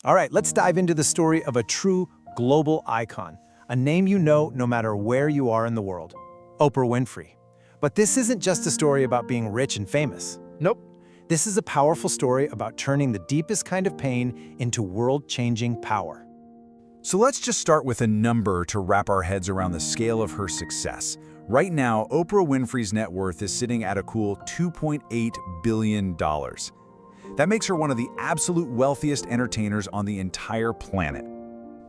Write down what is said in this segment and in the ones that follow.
All right, let's dive into the story of a true global icon, a name you know no matter where you are in the world, Oprah Winfrey. But this isn't just a story about being rich and famous. Nope. This is a powerful story about turning the deepest kind of pain into world-changing power. So let's just start with a number to wrap our heads around the scale of her success. Right now, Oprah Winfrey's net worth is sitting at a cool $2.8 billion. That makes her one of the absolute wealthiest entertainers on the entire planet.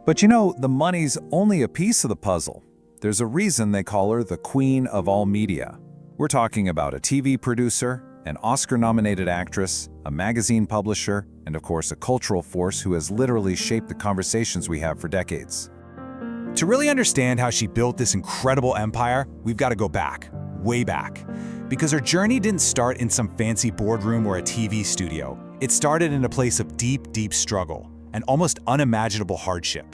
But you know, the money's only a piece of the puzzle. There's a reason they call her the queen of all media. We're talking about a TV producer, an Oscar-nominated actress, a magazine publisher, and of course a cultural force who has literally shaped the conversations we have for decades. To really understand how she built this incredible empire, we've got to go back, way back. Because her journey didn't start in some fancy boardroom or a TV studio. It started in a place of deep, deep struggle and almost unimaginable hardship.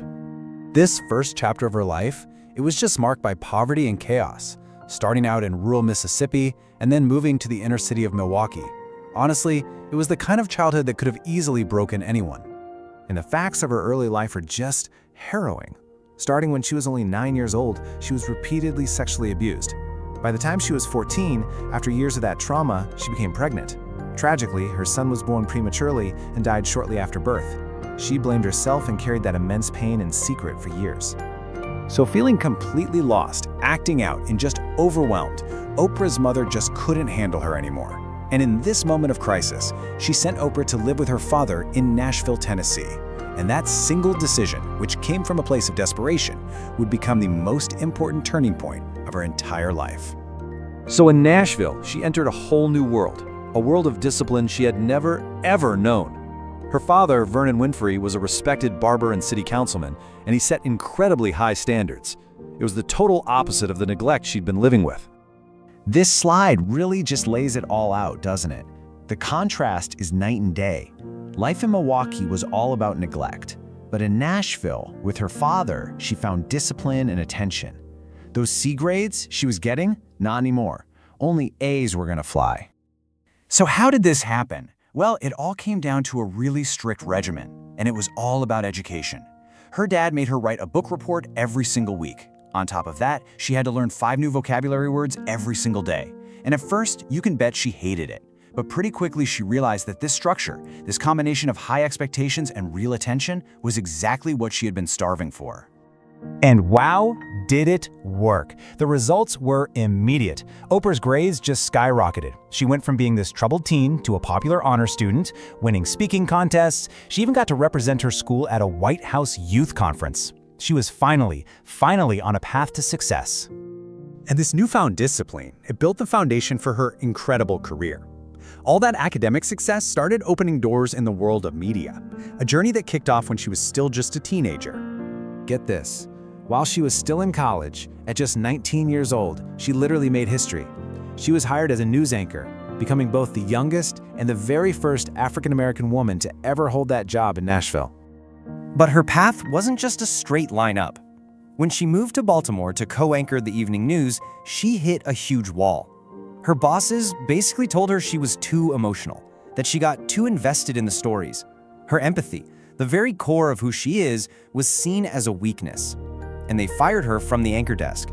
This first chapter of her life, it was just marked by poverty and chaos, starting out in rural Mississippi and then moving to the inner city of Milwaukee. Honestly, it was the kind of childhood that could have easily broken anyone. And the facts of her early life are just harrowing. Starting when she was only 9 years old, she was repeatedly sexually abused. By the time she was 14, after years of that trauma, she became pregnant. Tragically, her son was born prematurely and died shortly after birth. She blamed herself and carried that immense pain in secret for years. So feeling completely lost, acting out, and just overwhelmed, Oprah's mother just couldn't handle her anymore. And in this moment of crisis, she sent Oprah to live with her father in Nashville, Tennessee. And that single decision, which came from a place of desperation, would become the most important turning point of her entire life. So in Nashville, she entered a whole new world, a world of discipline she had never, ever known. Her father, Vernon Winfrey, was a respected barber and city councilman, and he set incredibly high standards. It was the total opposite of the neglect she'd been living with. This slide really just lays it all out, doesn't it? The contrast is night and day. Life in Milwaukee was all about neglect, but in Nashville, with her father, she found discipline and attention. Those C grades she was getting, not anymore. Only A's were gonna fly. So how did this happen? Well, it all came down to a really strict regimen, and it was all about education. Her dad made her write a book report every single week. On top of that, she had to learn 5 new vocabulary words every single day. And at first, you can bet she hated it. But pretty quickly she realized that this structure, this combination of high expectations and real attention, was exactly what she had been starving for. And wow, did it work. The results were immediate. Oprah's grades just skyrocketed. She went from being this troubled teen to a popular honor student, winning speaking contests. She even got to represent her school at a White House youth conference. She was finally on a path to success. And this newfound discipline, it built the foundation for her incredible career. All that academic success started opening doors in the world of media, a journey that kicked off when she was still just a teenager. Get this, while she was still in college, at just 19 years old, she literally made history. She was hired as a news anchor, becoming both the youngest and the very first African-American woman to ever hold that job in Nashville. But her path wasn't just a straight line up. When she moved to Baltimore to co-anchor the evening news, she hit a huge wall. Her bosses basically told her she was too emotional, that she got too invested in the stories. Her empathy, the very core of who she is, was seen as a weakness, and they fired her from the anchor desk.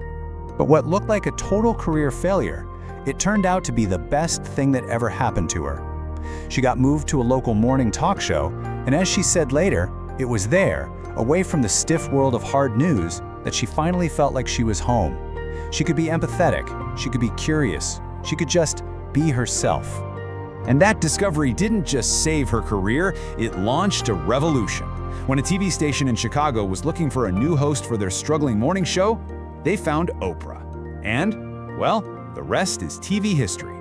But what looked like a total career failure, it turned out to be the best thing that ever happened to her. She got moved to a local morning talk show, and as she said later, it was there, away from the stiff world of hard news, that she finally felt like she was home. She could be empathetic, she could be curious, she could just be herself. And that discovery didn't just save her career, it launched a revolution. When a TV station in Chicago was looking for a new host for their struggling morning show, they found Oprah. And, well, the rest is TV history.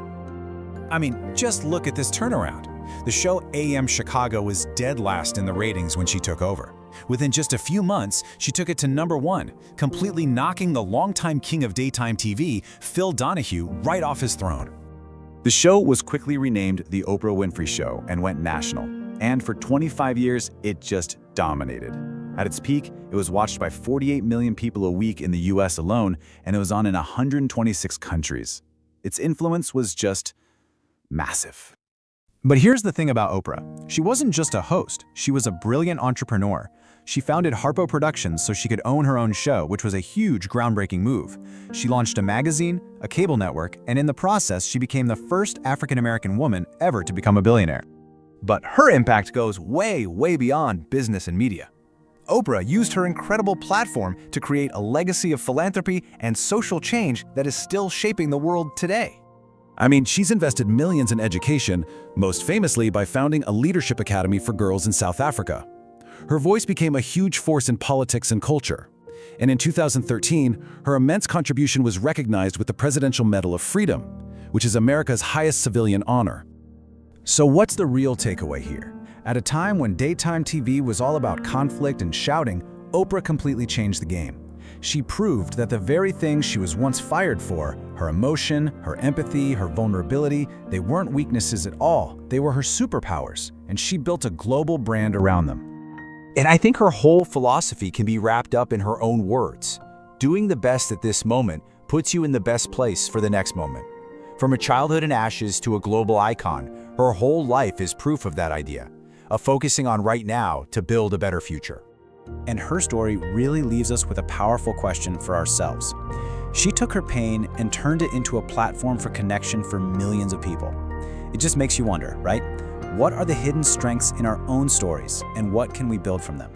I mean, just look at this turnaround. The show AM Chicago was dead last in the ratings when she took over. Within just a few months, she took it to #1, completely knocking the longtime king of daytime TV, Phil Donahue, right off his throne. The show was quickly renamed The Oprah Winfrey Show and went national. And for 25 years, it just dominated. At its peak, it was watched by 48 million people a week in the US alone, and it was on in 126 countries. Its influence was just massive. But here's the thing about Oprah. She wasn't just a host, she was a brilliant entrepreneur. She founded Harpo Productions so she could own her own show, which was a huge, groundbreaking move. She launched a magazine, a cable network, and in the process, she became the first African-American woman ever to become a billionaire. But her impact goes way, way beyond business and media. Oprah used her incredible platform to create a legacy of philanthropy and social change that is still shaping the world today. I mean, she's invested millions in education, most famously by founding a leadership academy for girls in South Africa. Her voice became a huge force in politics and culture. And in 2013, her immense contribution was recognized with the Presidential Medal of Freedom, which is America's highest civilian honor. So what's the real takeaway here? At a time when daytime TV was all about conflict and shouting, Oprah completely changed the game. She proved that the very things she was once fired for, her emotion, her empathy, her vulnerability, they weren't weaknesses at all. They were her superpowers, and she built a global brand around them. And I think her whole philosophy can be wrapped up in her own words. Doing the best at this moment puts you in the best place for the next moment. From a childhood in ashes to a global icon, her whole life is proof of that idea, of focusing on right now to build a better future. And her story really leaves us with a powerful question for ourselves. She took her pain and turned it into a platform for connection for millions of people. It just makes you wonder, right? What are the hidden strengths in our own stories, and what can we build from them?